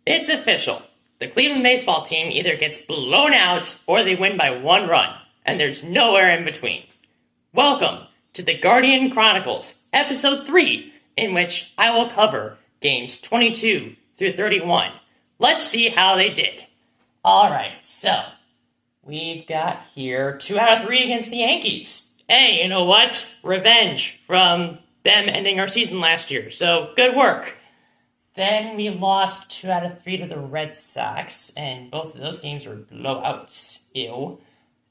It's official. The Cleveland baseball team either gets blown out or they win by 1 run, and there's nowhere in between. Welcome to the Guardian Chronicles, Episode 3, in which I will cover games 22 through 31. Let's see how they did. Alright, so we've got here 2 out of 3 against the Yankees. Hey, you know what? Revenge from them ending our season last year, so good work. Then we lost 2 out of 3 to the Red Sox, and both of those games were blowouts. Ew.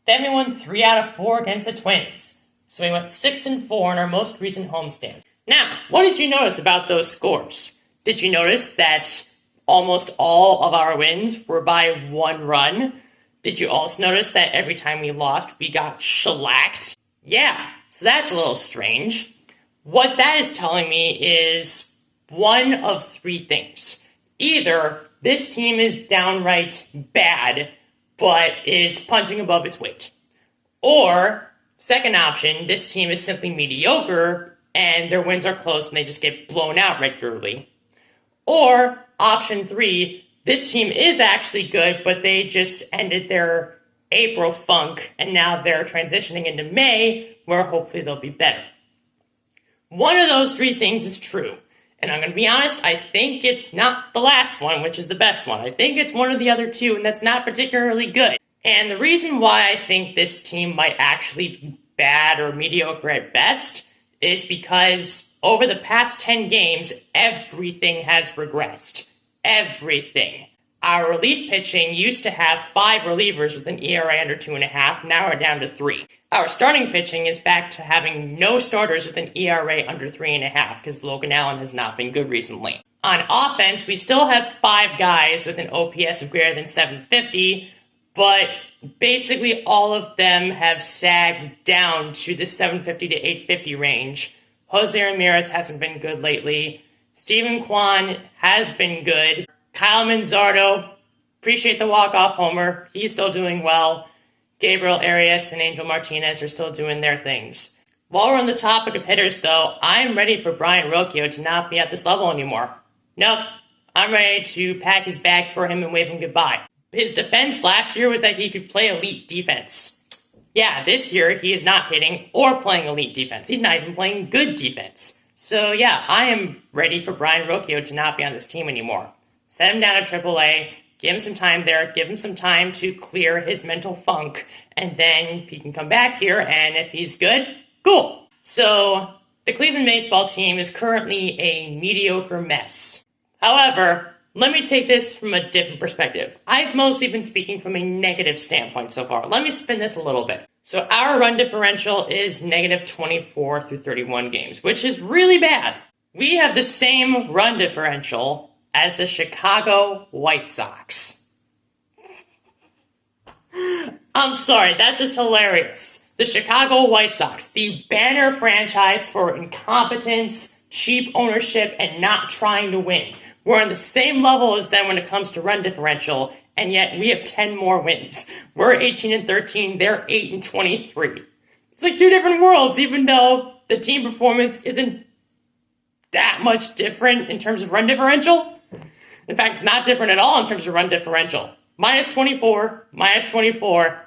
Then we won 3 out of 4 against the Twins. So we went 6-4 in our most recent homestand. Now, what did you notice about those scores? Did you notice that almost all of our wins were by 1 run? Did you also notice that every time we lost, we got shellacked? Yeah, so that's a little strange. What that is telling me is one of 3 things. Either this team is downright bad, but is punching above its weight. Or, second option, this team is simply mediocre, and their wins are close and they just get blown out regularly. Or, option 3, this team is actually good, but they just ended their April funk, and now they're transitioning into May, where hopefully they'll be better. One of those 3 things is true. And I'm going to be honest, I think it's not the last one, which is the best one. I think it's one of the other 2, and that's not particularly good. And the reason why I think this team might actually be bad or mediocre at best is because over the past 10 games, everything has regressed. Everything. Our relief pitching used to have 5 relievers with an ERA under 2.5, now we're down to 3. Our starting pitching is back to having no starters with an ERA under 3.5 because Logan Allen has not been good recently. On offense, we still have 5 guys with an OPS of greater than 750, but basically all of them have sagged down to the 750 to 850 range. Jose Ramirez hasn't been good lately. Steven Kwan has been good. Kyle Manzardo, appreciate the walk-off homer. He's still doing well. Gabriel Arias and Angel Martinez are still doing their things. While we're on the topic of hitters, though, I'm ready for Brian Rocchio to not be at this level anymore. Nope, I'm ready to pack his bags for him and wave him goodbye. His defense last year was that he could play elite defense. Yeah, this year he is not hitting or playing elite defense. He's not even playing good defense. So yeah, I am ready for Brian Rocchio to not be on this team anymore. Send him down to AAA. Give him some time there, give him some time to clear his mental funk, and then he can come back here, and if he's good, cool. So, the Cleveland baseball team is currently a mediocre mess. However, let me take this from a different perspective. I've mostly been speaking from a negative standpoint so far. Let me spin this a little bit. So, our run differential is negative 24 through 31 games, which is really bad. We have the same run differential as the Chicago White Sox. I'm sorry, that's just hilarious. The Chicago White Sox, the banner franchise for incompetence, cheap ownership, and not trying to win. We're on the same level as them when it comes to run differential, and yet we have 10 more wins. We're 18-13, they're 8-23. It's like 2 different worlds, even though the team performance isn't that much different in terms of run differential. In fact, it's not different at all in terms of run differential. Minus 24,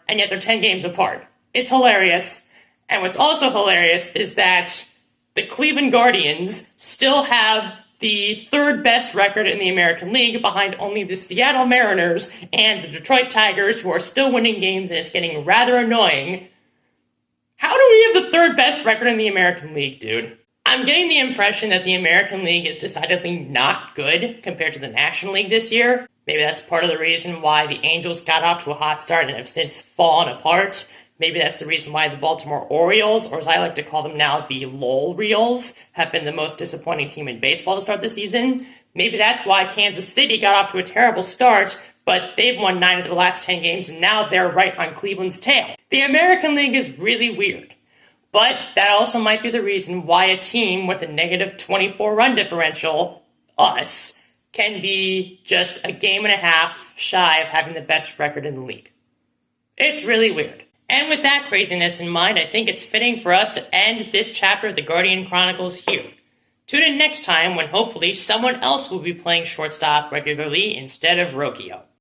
and yet they're 10 games apart. It's hilarious. And what's also hilarious is that the Cleveland Guardians still have the 3rd best record in the American League behind only the Seattle Mariners and the Detroit Tigers, who are still winning games, and it's getting rather annoying. How do we have the 3rd best record in the American League, dude? I'm getting the impression that the American League is decidedly not good compared to the National League this year. Maybe that's part of the reason why the Angels got off to a hot start and have since fallen apart. Maybe that's the reason why the Baltimore Orioles, or as I like to call them now, the LOL-Reals, have been the most disappointing team in baseball to start the season. Maybe that's why Kansas City got off to a terrible start, but they've won 9 of the last 10 games, and now they're right on Cleveland's tail. The American League is really weird. But that also might be the reason why a team with a negative 24 run differential, us, can be just a game and a half shy of having the best record in the league. It's really weird. And with that craziness in mind, I think it's fitting for us to end this chapter of the Guardian Chronicles here. Tune in next time when hopefully someone else will be playing shortstop regularly instead of Rocchio.